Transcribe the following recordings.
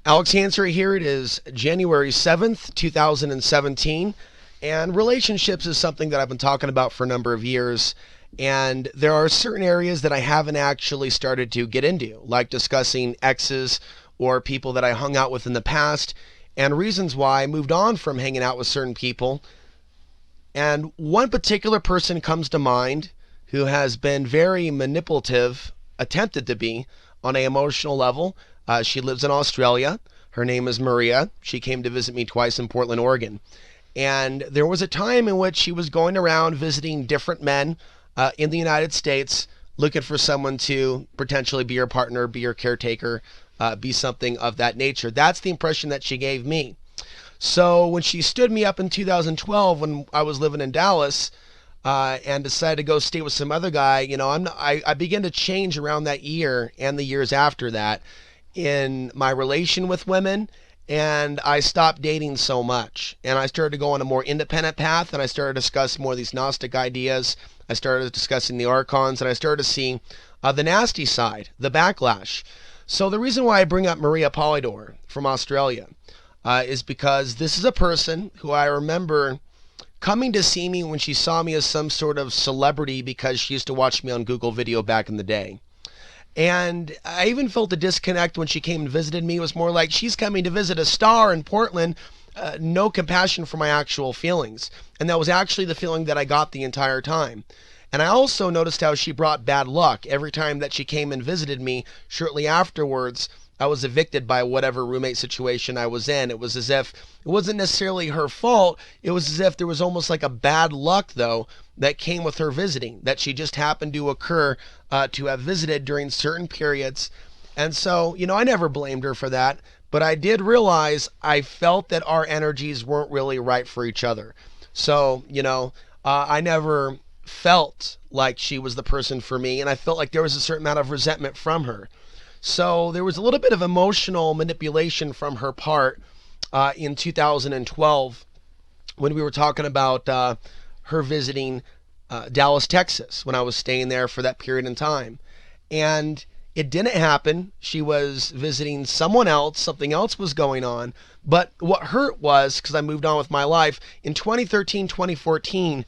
Alex Hanser here. It is January 7th, 2017. And relationships is something that I've been talking about for a number of years. And there are certain areas that I haven't actually started to get into, like discussing exes or people that I hung out with in the past and reasons why I moved on from hanging out with certain people. And one particular person comes to mind who has been very manipulative, attempted to be, on an emotional level. She lives in Australia. Her name is Maria. She came to visit me twice in Portland, Oregon. And there was a time in which she was going around visiting different men in the United States, looking for someone to potentially be her partner, be her caretaker, be something of that nature. That's the impression that she gave me. So when she stood me up in 2012 when I was living in Dallas and decided to go stay with some other guy, I began to change around that year and the years after that in my relation with women, and I stopped dating so much. And I started to go on a more independent path, and I started to discuss more of these Gnostic ideas. I started discussing the archons, and I started to see the nasty side, the backlash. So the reason why I bring up Maria Polidor from Australia is because this is a person who I remember coming to see me when she saw me as some sort of celebrity because she used to watch me on Google Video back in the day. And I even felt a disconnect when she came and visited me. It was more like she's coming to visit a star in Portland, no compassion for my actual feelings. And that was actually the feeling that I got the entire time. And I also noticed how she brought bad luck. Every time that she came and visited me, shortly afterwards, I was evicted by whatever roommate situation I was in. It was as if it wasn't necessarily her fault. It was as if there was almost like a bad luck, though, that came with her visiting, that she just happened to occur to have visited during certain periods. And so, I never blamed her for that, but I did realize I felt that our energies weren't really right for each other. So, I never felt like she was the person for me, and I felt like there was a certain amount of resentment from her. So there was a little bit of emotional manipulation from her part in 2012 when we were talking about her visiting Dallas, Texas, when I was staying there for that period in time. And it didn't happen. She was visiting someone else. Something else was going on. But what hurt was, because I moved on with my life, in 2013, 2014,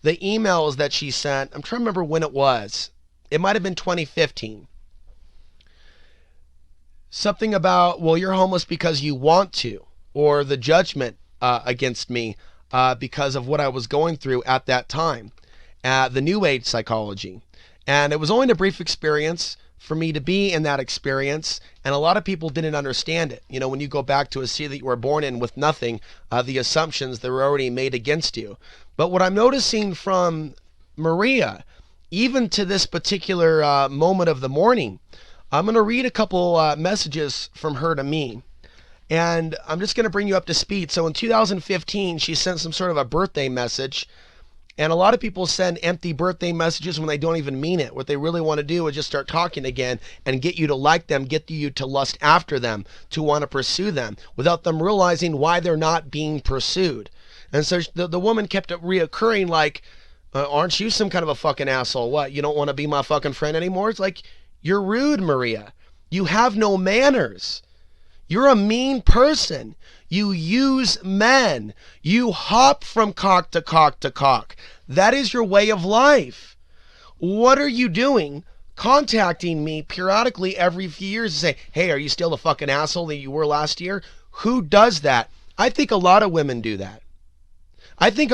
the emails that she sent, I'm trying to remember when it was. It might have been 2015. Something about, well, you're homeless because you want to, or the judgment against me because of what I was going through at that time, the New Age psychology. And it was only a brief experience for me to be in that experience, and a lot of people didn't understand it. When you go back to a city that you were born in with nothing, the assumptions that were already made against you. But what I'm noticing from Maria, even to this particular moment of the morning, I'm going to read a couple messages from her to me, and I'm just going to bring you up to speed. So in 2015, she sent some sort of a birthday message, and a lot of people send empty birthday messages when they don't even mean it. What they really want to do is just start talking again and get you to like them, get you to lust after them, to want to pursue them, without them realizing why they're not being pursued. And so the woman kept it reoccurring like, aren't you some kind of a fucking asshole? What, you don't want to be my fucking friend anymore? It's like, you're rude, Maria. You have no manners. You're a mean person. You use men. You hop from cock to cock to cock. That is your way of life. What are you doing contacting me periodically every few years to say, hey, are you still the fucking asshole that you were last year? Who does that? I think a lot of women do that. I think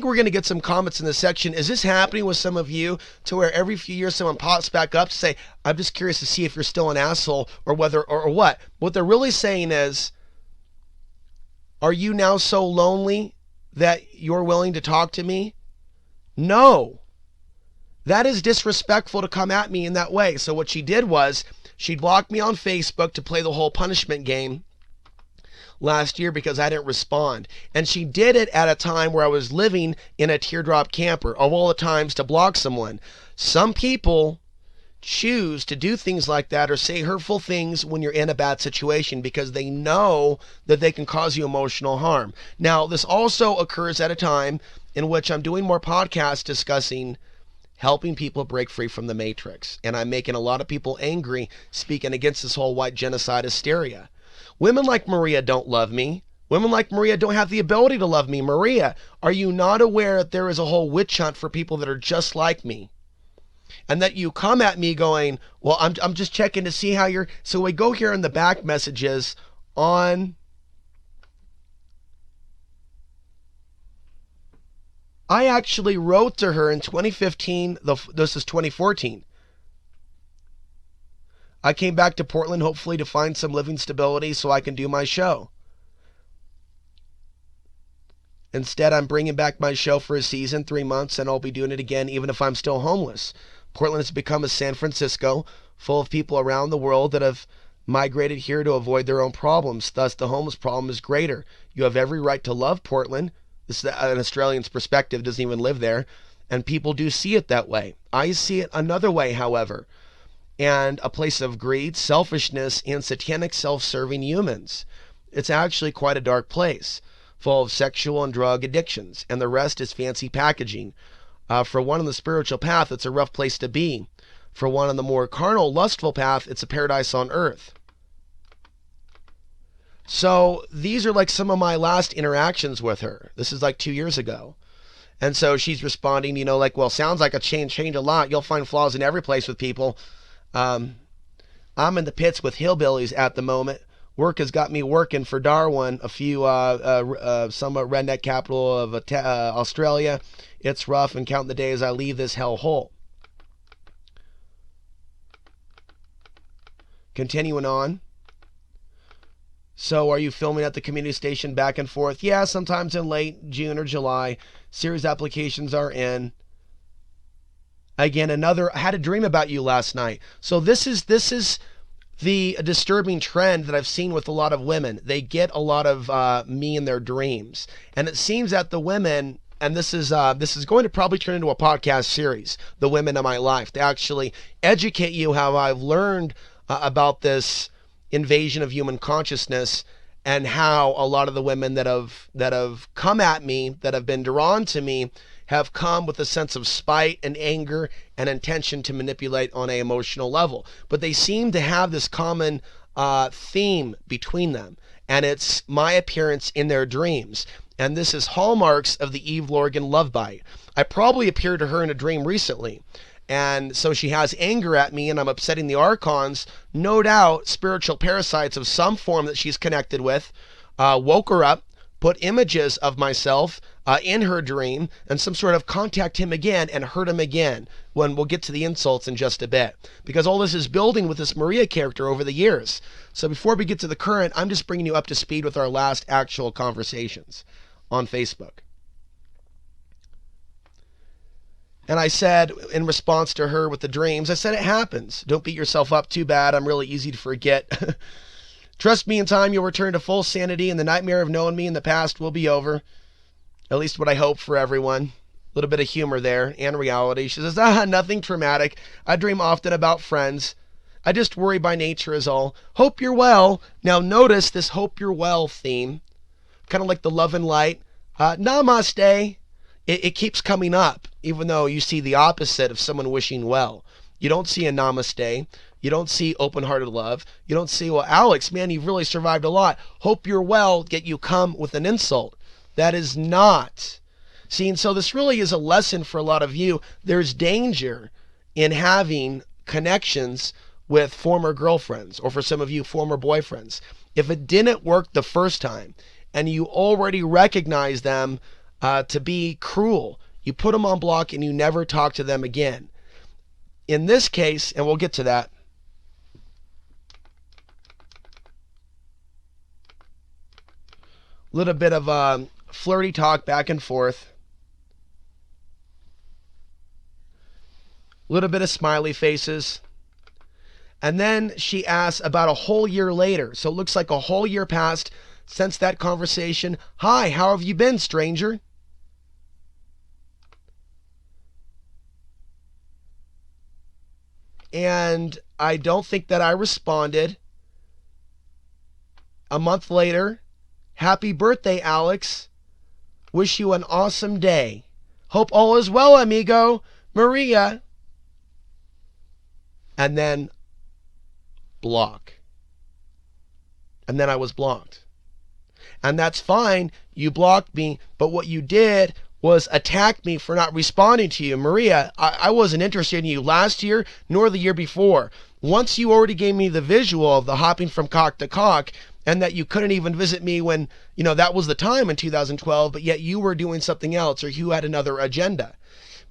we're going to get some comments in this section. Is this happening with some of you to where every few years someone pops back up to say, I'm just curious to see if you're still an asshole or whether or what? What they're really saying is, are you now so lonely that you're willing to talk to me? No. That is disrespectful to come at me in that way. So what she did was she blocked me on Facebook to play the whole punishment game last year because I didn't respond. And she did it at a time where I was living in a teardrop camper. Of all the times to block someone, some people choose to do things like that or say hurtful things when you're in a bad situation because they know that they can cause you emotional harm. Now, this also occurs at a time in which I'm doing more podcasts discussing helping people break free from the matrix. And I'm making a lot of people angry speaking against this whole white genocide hysteria. Women like Maria don't love me. Women like Maria don't have the ability to love me. Maria, are you not aware that there is a whole witch hunt for people that are just like me? And that you come at me going, well, I'm just checking to see how you're... So we go here in the back messages on... I actually wrote to her in 2015. This is 2014. I came back to Portland hopefully to find some living stability so I can do my show. Instead, I'm bringing back my show for a season, 3 months, and I'll be doing it again even if I'm still homeless. Portland has become a San Francisco full of people around the world that have migrated here to avoid their own problems. Thus, the homeless problem is greater. You have every right to love Portland. This is an Australian's perspective, doesn't even live there. And people do see it that way. I see it another way, however. And a place of greed, selfishness, and satanic self-serving humans. It's actually quite a dark place, full of sexual and drug addictions. And the rest is fancy packaging. For one on the spiritual path, it's a rough place to be. For one on the more carnal, lustful path, it's a paradise on earth. So these are like some of my last interactions with her. This is like 2 years ago. And so she's responding, you know, like, well, sounds like a change a lot. You'll find flaws in every place with people. I'm in the pits with hillbillies at the moment. Work has got me working for Darwin, some redneck capital of Australia. It's rough, and counting the days I leave this hellhole. Continuing on. So are you filming at the community station back and forth? Yeah, sometimes in late June or July. Series applications are in. Again, I had a dream about you last night. So this is the disturbing trend that I've seen with a lot of women. They get a lot of me in their dreams. And it seems that the women, and this is going to probably turn into a podcast series, The Women of My Life, to actually educate you how I've learned about this invasion of human consciousness and how a lot of the women that have come at me, that have been drawn to me, have come with a sense of spite and anger and intention to manipulate on an emotional level. But they seem to have this common theme between them, and it's my appearance in their dreams. And this is hallmarks of the Eve Lorgan love bite. I probably appeared to her in a dream recently. And so she has anger at me and I'm upsetting the archons. No doubt spiritual parasites of some form that she's connected with woke her up, put images of myself in her dream, and some sort of contact him again and hurt him again, when we'll get to the insults in just a bit. Because all this is building with this Maria character over the years. So before we get to the current, I'm just bringing you up to speed with our last actual conversations on Facebook. And I said, in response to her with the dreams, I said, it happens. Don't beat yourself up too bad. I'm really easy to forget. Trust me, in time you'll return to full sanity, and the nightmare of knowing me in the past will be over. At least what I hope for everyone. A little bit of humor there, and reality. She says, nothing traumatic. I dream often about friends. I just worry by nature is all. Hope you're well. Now notice this hope you're well theme. Kind of like the love and light. Namaste. It keeps coming up, even though you see the opposite of someone wishing well. You don't see a namaste. You don't see open-hearted love. You don't see, well, Alex, man, you've really survived a lot. Hope you're well, yet you come with an insult. That is not. See, and so this really is a lesson for a lot of you. There's danger in having connections with former girlfriends, or for some of you, former boyfriends. If it didn't work the first time, and you already recognize them to be cruel, you put them on block and you never talk to them again. In this case, and we'll get to that, a little bit of flirty talk back and forth, a little bit of smiley faces, and then she asks about a whole year later. So it looks like a whole year passed since that conversation. Hi, how have you been, stranger? And I don't think that I responded. A month later, happy birthday, Alex. Wish you an awesome day. Hope all is well, amigo. Maria, and then block. And then I was blocked. And that's fine. You blocked me, but what you did was attack me for not responding to you. Maria, I wasn't interested in you last year nor the year before. Once you already gave me the visual of the hopping from cock to cock, and that you couldn't even visit me when, that was the time in 2012, but yet you were doing something else or you had another agenda.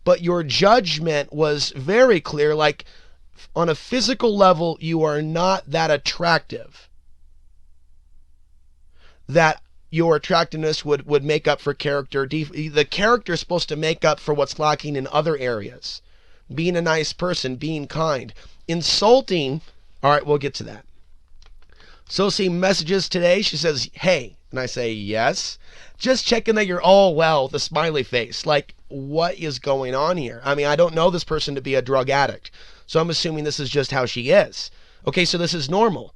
But your judgment was very clear, like on a physical level, you are not that attractive. That your attractiveness would make up for character. The character is supposed to make up for what's lacking in other areas. Being a nice person, being kind. Insulting, all right, we'll get to that. So see messages today, she says, hey, and I say, yes. Just checking that you're all well with a smiley face. Like, what is going on here? I mean, I don't know this person to be a drug addict, so I'm assuming this is just how she is. Okay, so this is normal.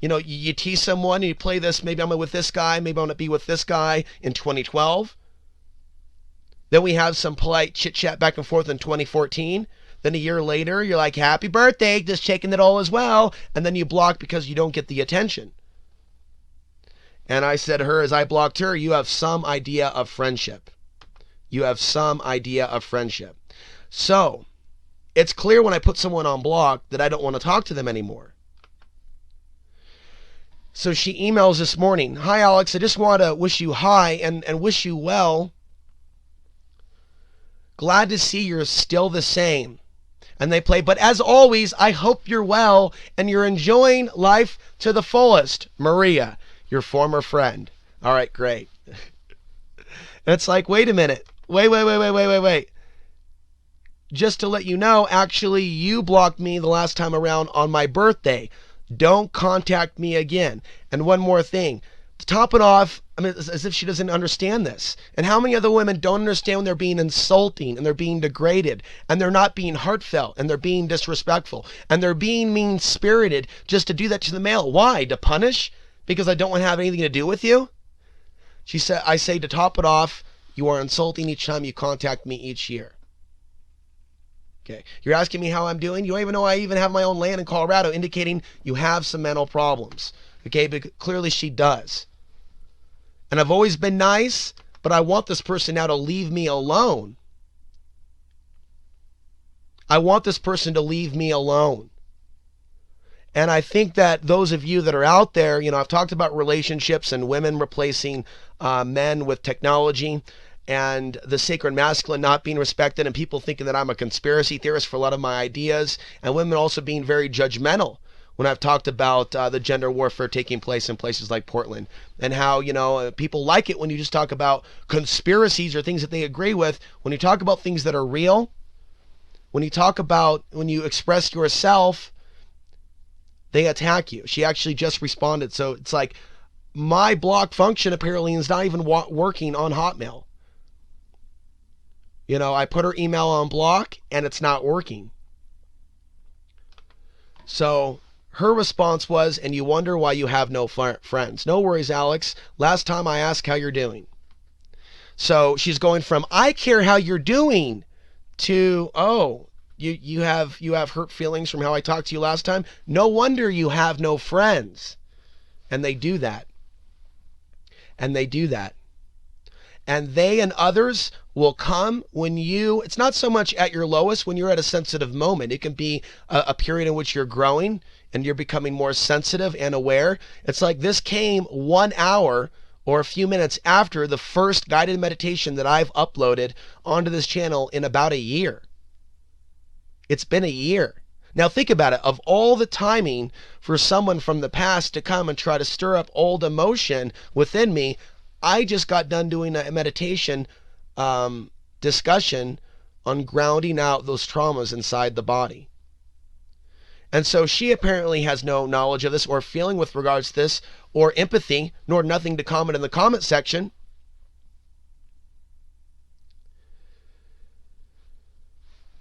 You tease someone and you play this, maybe I'm with this guy, maybe I want to be with this guy in 2012. Then we have some polite chit chat back and forth in 2014. Then a year later, you're like, happy birthday, just checking it all as well. And then you block because you don't get the attention. And I said to her, as I blocked her, you have some idea of friendship. You have some idea of friendship. So, it's clear when I put someone on block that I don't want to talk to them anymore. So she emails this morning, hi Alex, I just want to wish you hi and wish you well. Glad to see you're still the same. And they play, but as always, I hope you're well and you're enjoying life to the fullest. Maria, your former friend. All right, great. It's like, wait a minute. Wait. Just to let you know, actually, you blocked me the last time around on my birthday. Don't contact me again. And one more thing. To top it off, I mean, as if she doesn't understand this. And how many other women don't understand when they're being insulting and they're being degraded and they're not being heartfelt and they're being disrespectful and they're being mean-spirited just to do that to the male. Why? To punish? Because I don't want to have anything to do with you? She said, I say to top it off, you are insulting each time you contact me each year. Okay. You're asking me how I'm doing? You don't even know I even have my own land in Colorado, indicating you have some mental problems. Okay, but clearly she does. And I've always been nice, but I want this person now to leave me alone. I want this person to leave me alone. And I think that those of you that are out there, I've talked about relationships and women replacing men with technology and the sacred masculine not being respected and people thinking that I'm a conspiracy theorist for a lot of my ideas, and women also being very judgmental when I've talked about the gender warfare taking place in places like Portland and how, people like it when you just talk about conspiracies or things that they agree with. When you talk about things that are real, when you express yourself, they attack you. She actually just responded. So it's like my block function apparently is not even working on Hotmail. I put her email on block and it's not working. So her response was, and you wonder why you have no friends. No worries, Alex. Last time I asked how you're doing. So she's going from, I care how you're doing, to, oh, you have hurt feelings from how I talked to you last time. No wonder you have no friends. And they do that. And they and others will come when it's not so much at your lowest, when you're at a sensitive moment. It can be a period in which you're growing and you're becoming more sensitive and aware. It's like this came 1 hour or a few minutes after the first guided meditation that I've uploaded onto this channel in about a year. It's been a year. Now think about it. Of all the timing for someone from the past to come and try to stir up old emotion within me, I just got done doing a meditation discussion on grounding out those traumas inside the body. And so she apparently has no knowledge of this or feeling with regards to this or empathy, nor nothing to comment in the comment section.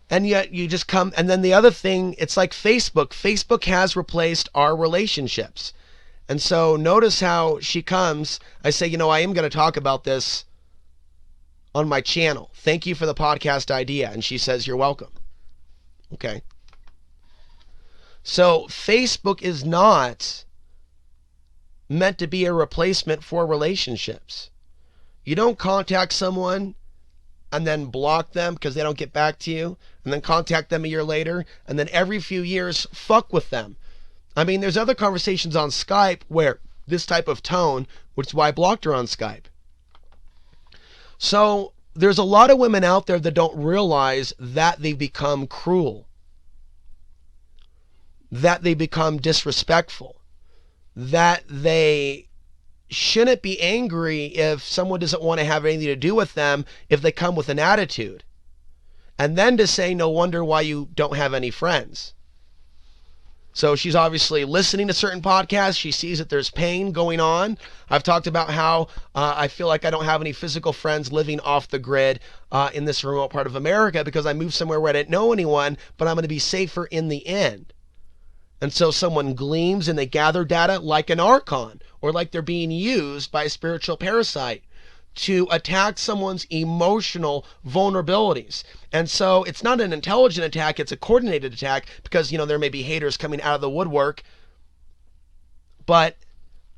And yet you just come, and then the other thing, it's like Facebook. Facebook has replaced our relationships. And so notice how she comes. I say, I am going to talk about this on my channel. Thank you for the podcast idea. And she says, you're welcome. Okay. So Facebook is not meant to be a replacement for relationships. You don't contact someone and then block them because they don't get back to you, and then contact them a year later, and then every few years fuck with them. I mean, there's other conversations on Skype where this type of tone, which is why I blocked her on Skype. So there's a lot of women out there that don't realize that they become cruel, that they become disrespectful, that they shouldn't be angry if someone doesn't want to have anything to do with them if they come with an attitude. And then to say, no wonder why you don't have any friends. So she's obviously listening to certain podcasts. She sees that there's pain going on. I've talked about how I feel like I don't have any physical friends living off the grid in this remote part of America because I moved somewhere where I didn't know anyone, but I'm going to be safer in the end. And so someone gleams and they gather data like an archon, or like they're being used by a spiritual parasite to attack someone's emotional vulnerabilities. And so it's not an intelligent attack, it's a coordinated attack because, there may be haters coming out of the woodwork. But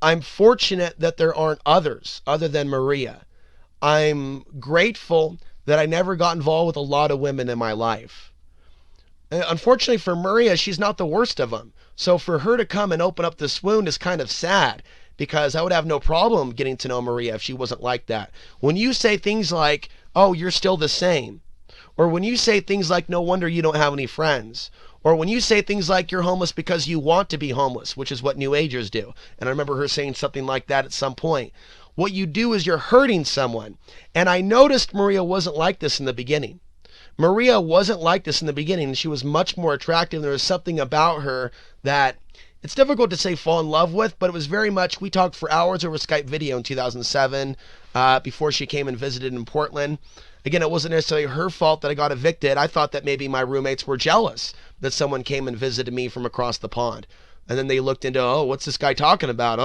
I'm fortunate that there aren't others other than Maria. I'm grateful that I never got involved with a lot of women in my life. Unfortunately for Maria, she's not the worst of them. So for her to come and open up this wound is kind of sad, because I would have no problem getting to know Maria if she wasn't like that. When you say things like, oh, you're still the same, or when you say things like, no wonder you don't have any friends, or when you say things like you're homeless because you want to be homeless, which is what New Agers do. And I remember her saying something like that at some point. What you do is you're hurting someone. And I noticed Maria wasn't like this in the beginning. Maria wasn't like this in the beginning. She was much more attractive. There was something about her that it's difficult to say fall in love with, but it was very much, we talked for hours over Skype video in 2007 before she came and visited in Portland. Again, it wasn't necessarily her fault that I got evicted. I thought that maybe my roommates were jealous that someone came and visited me from across the pond. And then they looked into, oh, what's this guy talking about?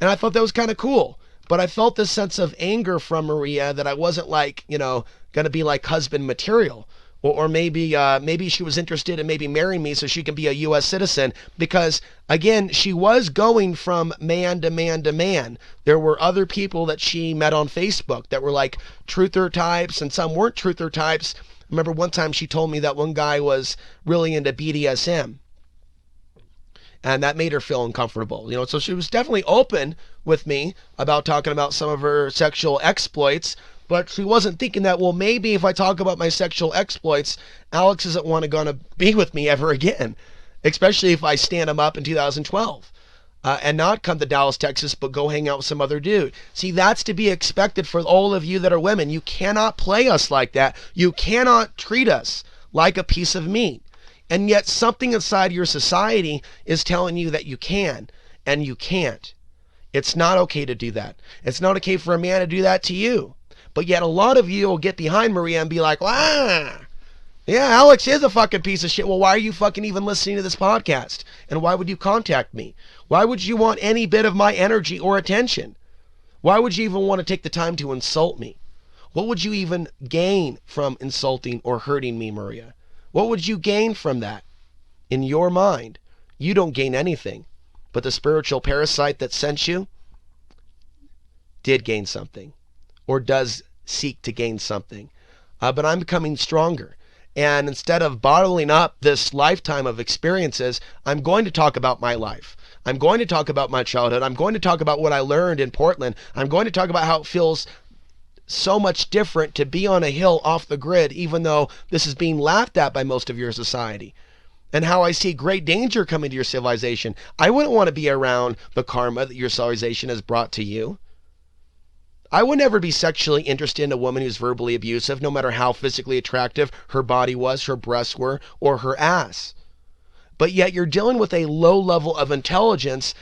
And I thought that was kind of cool. But I felt this sense of anger from Maria that I wasn't like, going to be like husband material. Or maybe she was interested in maybe marrying me so she can be a U.S. citizen. Because, again, she was going from man to man to man. There were other people that she met on Facebook that were like truther types, and some weren't truther types. I remember one time she told me that one guy was really into BDSM. And that made her feel uncomfortable. So she was definitely open with me about talking about some of her sexual exploits. But she wasn't thinking that, well, maybe if I talk about my sexual exploits, Alex isn't going to be with me ever again. Especially if I stand him up in 2012. And not come to Dallas, Texas, but go hang out with some other dude. See, that's to be expected for all of you that are women. You cannot play us like that. You cannot treat us like a piece of meat. And yet something inside your society is telling you that you can, and you can't. It's not okay to do that. It's not okay for a man to do that to you. But yet a lot of you will get behind Maria and be like, yeah, Alex is a fucking piece of shit. Well, why are you fucking even listening to this podcast? And why would you contact me? Why would you want any bit of my energy or attention? Why would you even want to take the time to insult me? What would you even gain from insulting or hurting me, Maria? What would you gain from that? In your mind, you don't gain anything. But the spiritual parasite that sent you did gain something, or does seek to gain something. But I'm becoming stronger. And instead of bottling up this lifetime of experiences, I'm going to talk about my life. I'm going to talk about my childhood. I'm going to talk about what I learned in Portland. I'm going to talk about how it feels so much different to be on a hill off the grid, even though this is being laughed at by most of your society. And how I see great danger coming to your civilization. I wouldn't want to be around the karma that your civilization has brought to you. I would never be sexually interested in a woman who's verbally abusive, no matter how physically attractive her body was, her breasts were, or her ass. But yet you're dealing with a low level of intelligence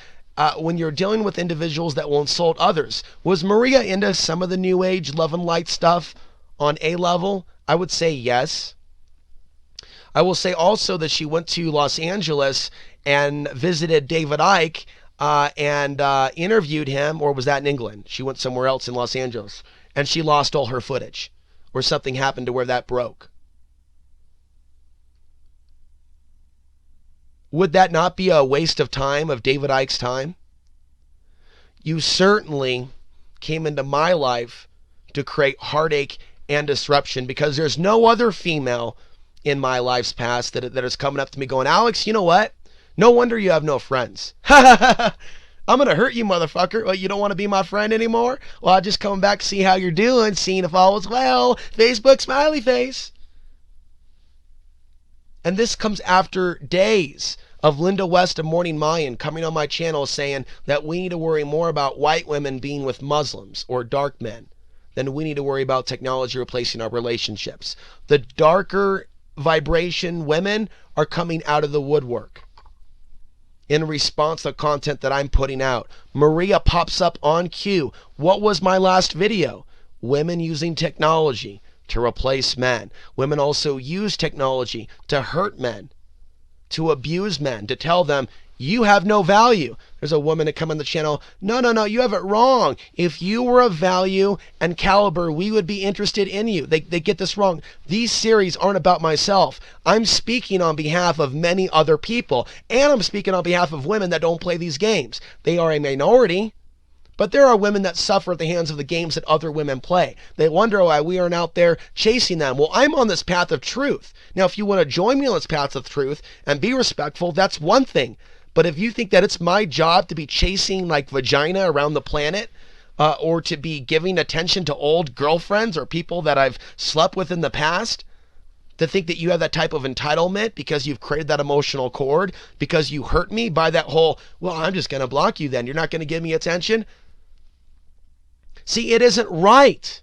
when you're dealing with individuals that will insult others. Was Maria into some of the New Age love and light stuff on a level? I would say yes. I will say also that she went to Los Angeles and visited David Icke and interviewed him, or was that in England? She went somewhere else in Los Angeles and she lost all her footage, or something happened to where that broke. Would that not be a waste of time, of David Icke's time? You certainly came into my life to create heartache and disruption, because there's no other female in my life's past that is coming up to me going, Alex, you know what? No wonder you have no friends. I'm going to hurt you, motherfucker. Well, you don't want to be my friend anymore? Well, I'll just come back, see how you're doing, seeing if all is well. Facebook smiley face. And this comes after days of Linda West of Morning Mayan coming on my channel saying that we need to worry more about white women being with Muslims or dark men than we need to worry about technology replacing our relationships. The darker vibration women are coming out of the woodwork in response to the content that I'm putting out. Maria pops up on cue. What was my last video? Women using technology to replace men. Women also use technology to hurt men, to abuse men, to tell them, you have no value. There's a woman that come on the channel, no, you have it wrong. If you were of value and caliber, we would be interested in you. They get this wrong. These series aren't about myself. I'm speaking on behalf of many other people, and I'm speaking on behalf of women that don't play these games. They are a minority, but there are women that suffer at the hands of the games that other women play. They wonder why we aren't out there chasing them. Well, I'm on this path of truth. Now, if you want to join me on this path of truth and be respectful, that's one thing. But if you think that it's my job to be chasing like vagina around the planet, or to be giving attention to old girlfriends or people that I've slept with in the past, to think that you have that type of entitlement because you've created that emotional cord, because you hurt me by that whole, well, I'm just going to block you then. You're not going to give me attention. See, it isn't right.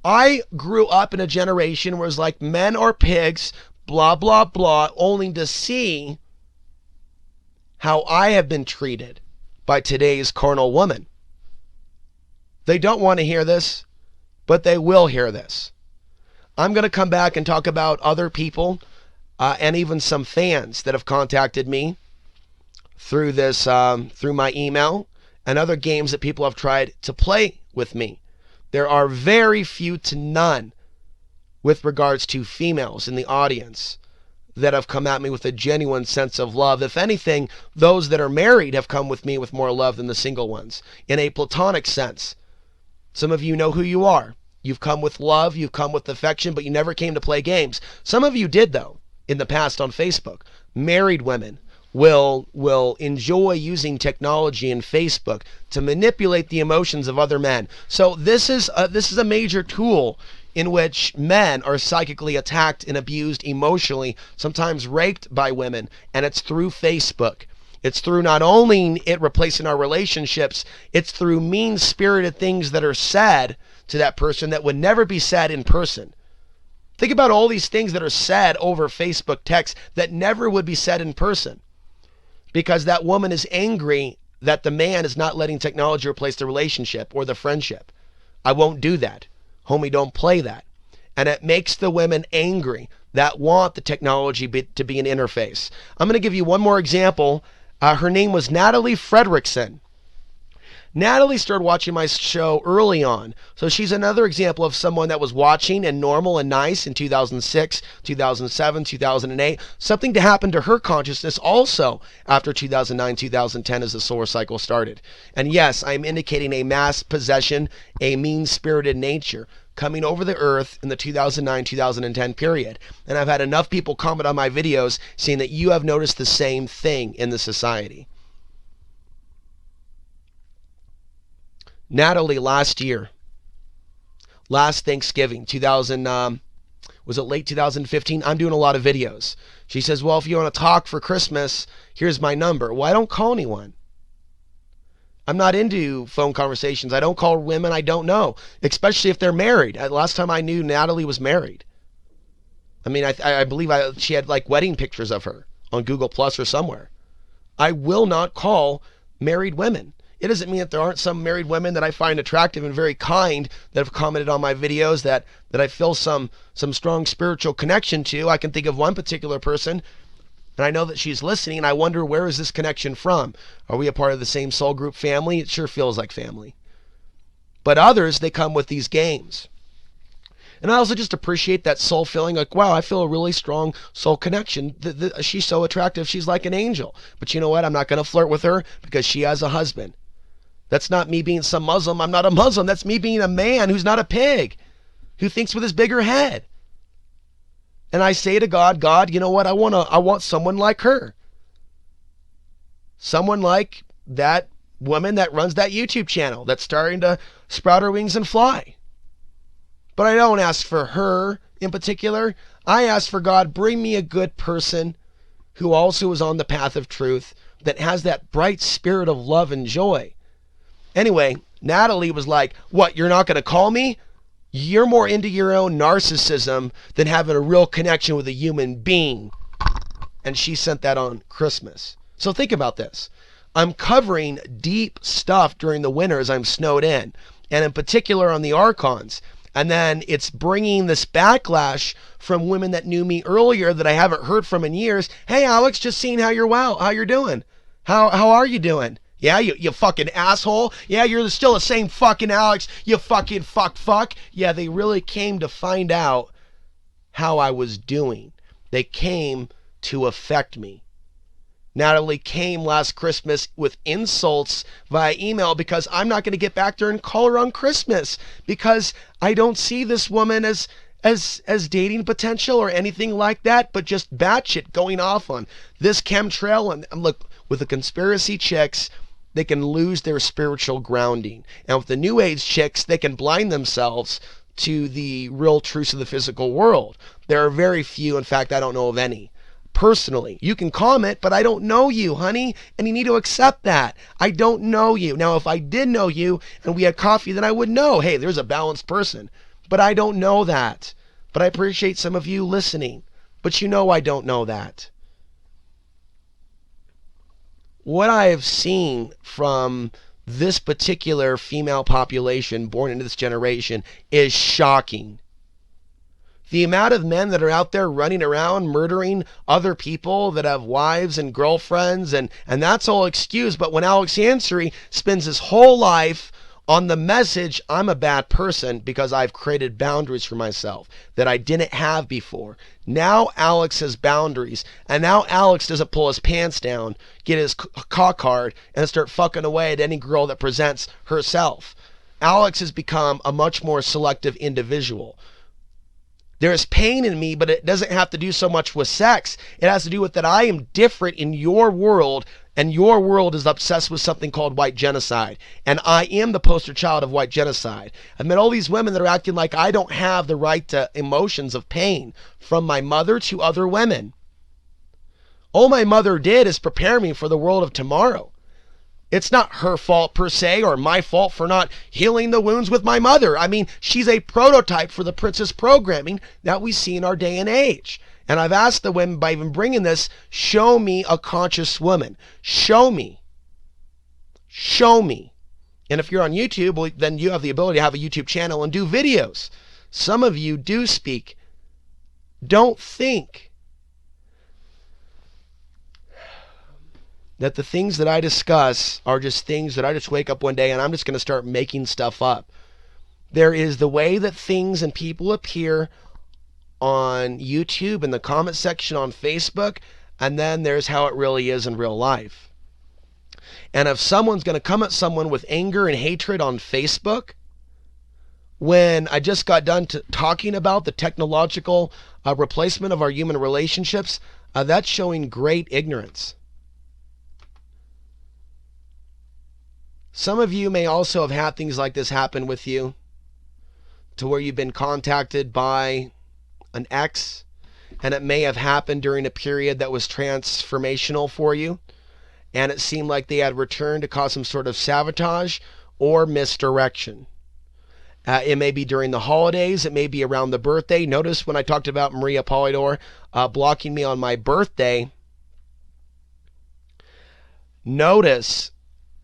I grew up in a generation where it's like men are pigs, blah, blah, blah, only to see how I have been treated by today's carnal woman. They don't want to hear this, but they will hear this. I'm going to come back and talk about other people and even some fans that have contacted me through this, through my email, and other games that people have tried to play with me. There are very few to none with regards to females in the audience that have come at me with a genuine sense of love. If anything, those that are married have come with me with more love than the single ones, in a platonic sense. Some of you know who you are. You've come with love, you've come with affection, but you never came to play games. Some of you did, though, in the past on Facebook. Married women will enjoy using technology and Facebook to manipulate the emotions of other men. So this is a major tool in which men are psychically attacked and abused emotionally, sometimes raped by women, and it's through Facebook. It's through not only it replacing our relationships, it's through mean-spirited things that are said to that person that would never be said in person. Think about all these things that are said over Facebook text that never would be said in person, because that woman is angry that the man is not letting technology replace the relationship or the friendship. I won't do that. Homie, don't play that. And it makes the women angry that want the technology to be an interface. I'm going to give you one more example. Her name was Natalie Fredrickson. Natalie started watching my show early on. So she's another example of someone that was watching and normal and nice in 2006, 2007, 2008. Something to happen to her consciousness also after 2009, 2010 as the solar cycle started. And yes, I'm indicating a mass possession, a mean-spirited nature coming over the earth in the 2009-2010 period. And I've had enough people comment on my videos saying that you have noticed the same thing in the society. Natalie last Thanksgiving, was it late 2015? I'm doing a lot of videos. She says, well, if you want to talk for Christmas, here's my number. Well, I don't call anyone. I'm not into phone conversations. I don't call women I don't know, especially if they're married. Last time I knew, Natalie was married. I mean, I believe she had like wedding pictures of her on Google Plus or somewhere. I will not call married women. It doesn't mean that there aren't some married women that I find attractive and very kind that have commented on my videos that I feel some strong spiritual connection to. I can think of one particular person, and I know that she's listening, and I wonder, where is this connection from? Are we a part of the same soul group family? It sure feels like family. But others, they come with these games. And I also just appreciate that soul feeling, like, wow, I feel a really strong soul connection. She's so attractive. She's like an angel. But you know what? I'm not going to flirt with her because she has a husband. That's not me being some Muslim. I'm not a Muslim. That's me being a man who's not a pig, who thinks with his bigger head. And I say to God, God, you know what? I want someone like her. Someone like that woman that runs that YouTube channel that's starting to sprout her wings and fly. But I don't ask for her in particular. I ask for God, bring me a good person who also is on the path of truth, that has that bright spirit of love and joy. Anyway, Natalie was like, what, you're not going to call me? You're more into your own narcissism than having a real connection with a human being. And she sent that on Christmas. So think about this. I'm covering deep stuff during the winter as I'm snowed in, and in particular on the Archons. And then it's bringing this backlash from women that knew me earlier that I haven't heard from in years. Hey, Alex, just seeing how you're doing. How are you doing? Yeah, you fucking asshole. Yeah, you're still the same fucking Alex. You fucking fuck. Yeah, they really came to find out how I was doing. They came to affect me. Natalie came last Christmas with insults via email because I'm not going to get back there and call her on Christmas because I don't see this woman as dating potential or anything like that, but just batshit going off on this chemtrail. And look, with the conspiracy chicks, they can lose their spiritual grounding. And with the New Age chicks, they can blind themselves to the real truths of the physical world. There are very few, in fact, I don't know of any. Personally, you can comment, but I don't know you, honey, and you need to accept that. I don't know you. Now, if I did know you and we had coffee, then I would know, hey, there's a balanced person. But I don't know that. But I appreciate some of you listening. But you know I don't know that. What I have seen from this particular female population born into this generation is shocking. The amount of men that are out there running around murdering other people that have wives and girlfriends, and that's all excused. But when Alex Ansary spends his whole life on the message, I'm a bad person because I've created boundaries for myself that I didn't have before. Now Alex has boundaries, and now Alex doesn't pull his pants down, get his cock hard, and start fucking away at any girl that presents herself. Alex has become a much more selective individual. There's pain in me, but it doesn't have to do so much with sex. It has to do with that I am different in your world, and your world is obsessed with something called white genocide. And I am the poster child of white genocide. I've met all these women that are acting like I don't have the right to emotions of pain, from my mother to other women. All my mother did is prepare me for the world of tomorrow. It's not her fault per se, or my fault for not healing the wounds with my mother. I mean, she's a prototype for the princess programming that we see in our day and age. And I've asked the women, by even bringing this, show me a conscious woman. Show me. Show me. And if you're on YouTube, well, then you have the ability to have a YouTube channel and do videos. Some of you do speak. Don't think that the things that I discuss are just things that I just wake up one day and I'm just going to start making stuff up. There is the way that things and people appear on YouTube, in the comment section on Facebook, and then there's how it really is in real life. And if someone's going to come at someone with anger and hatred on Facebook, when I just got done talking about the technological replacement of our human relationships, that's showing great ignorance. Some of you may also have had things like this happen with you, to where you've been contacted by an ex, and it may have happened during a period that was transformational for you, and it seemed like they had returned to cause some sort of sabotage or misdirection. It may be during the holidays, it may be around the birthday. Notice when I talked about Maria Polidor blocking me on my birthday, notice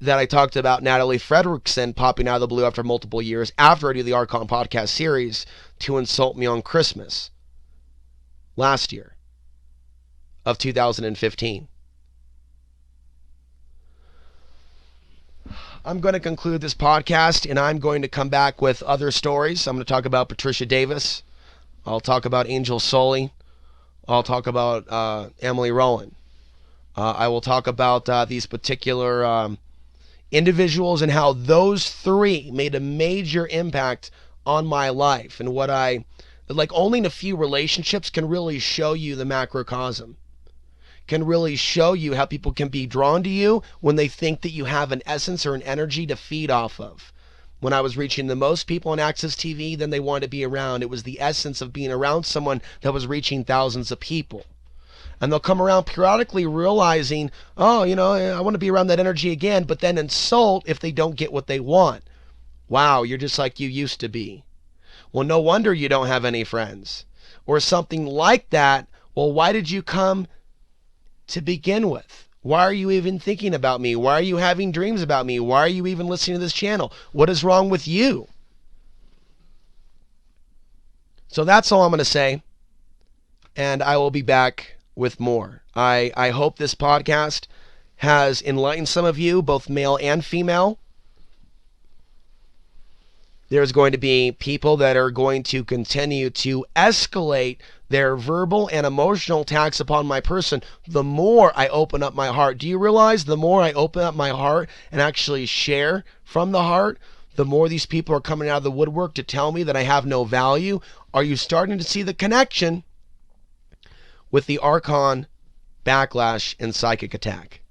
that I talked about Natalie Fredrickson popping out of the blue after multiple years, after I do the Archon podcast series, to insult me on Christmas last year of 2015. I'm going to conclude this podcast, and I'm going to come back with other stories. I'm going to talk about Patricia Davis. I'll talk about Angel Soley. I'll talk about Emily Rowan. I will talk about these particular individuals and how those three made a major impact on my life, and what I like. Only in a few relationships can really show you the macrocosm, can really show you how people can be drawn to you when they think that you have an essence or an energy to feed off of. When I was reaching the most people on Access TV, then they wanted to be around. It was the essence of being around someone that was reaching thousands of people. And they'll come around periodically realizing, oh, I want to be around that energy again, but then insult if they don't get what they want. Wow, you're just like you used to be. Well, no wonder you don't have any friends. Or something like that. Well, why did you come to begin with? Why are you even thinking about me? Why are you having dreams about me? Why are you even listening to this channel? What is wrong with you? So that's all I'm going to say. And I will be back with more. I hope this podcast has enlightened some of you, both male and female. There's going to be people that are going to continue to escalate their verbal and emotional attacks upon my person the more I open up my heart. Do you realize the more I open up my heart and actually share from the heart, the more these people are coming out of the woodwork to tell me that I have no value? Are you starting to see the connection with the Archon backlash and psychic attack?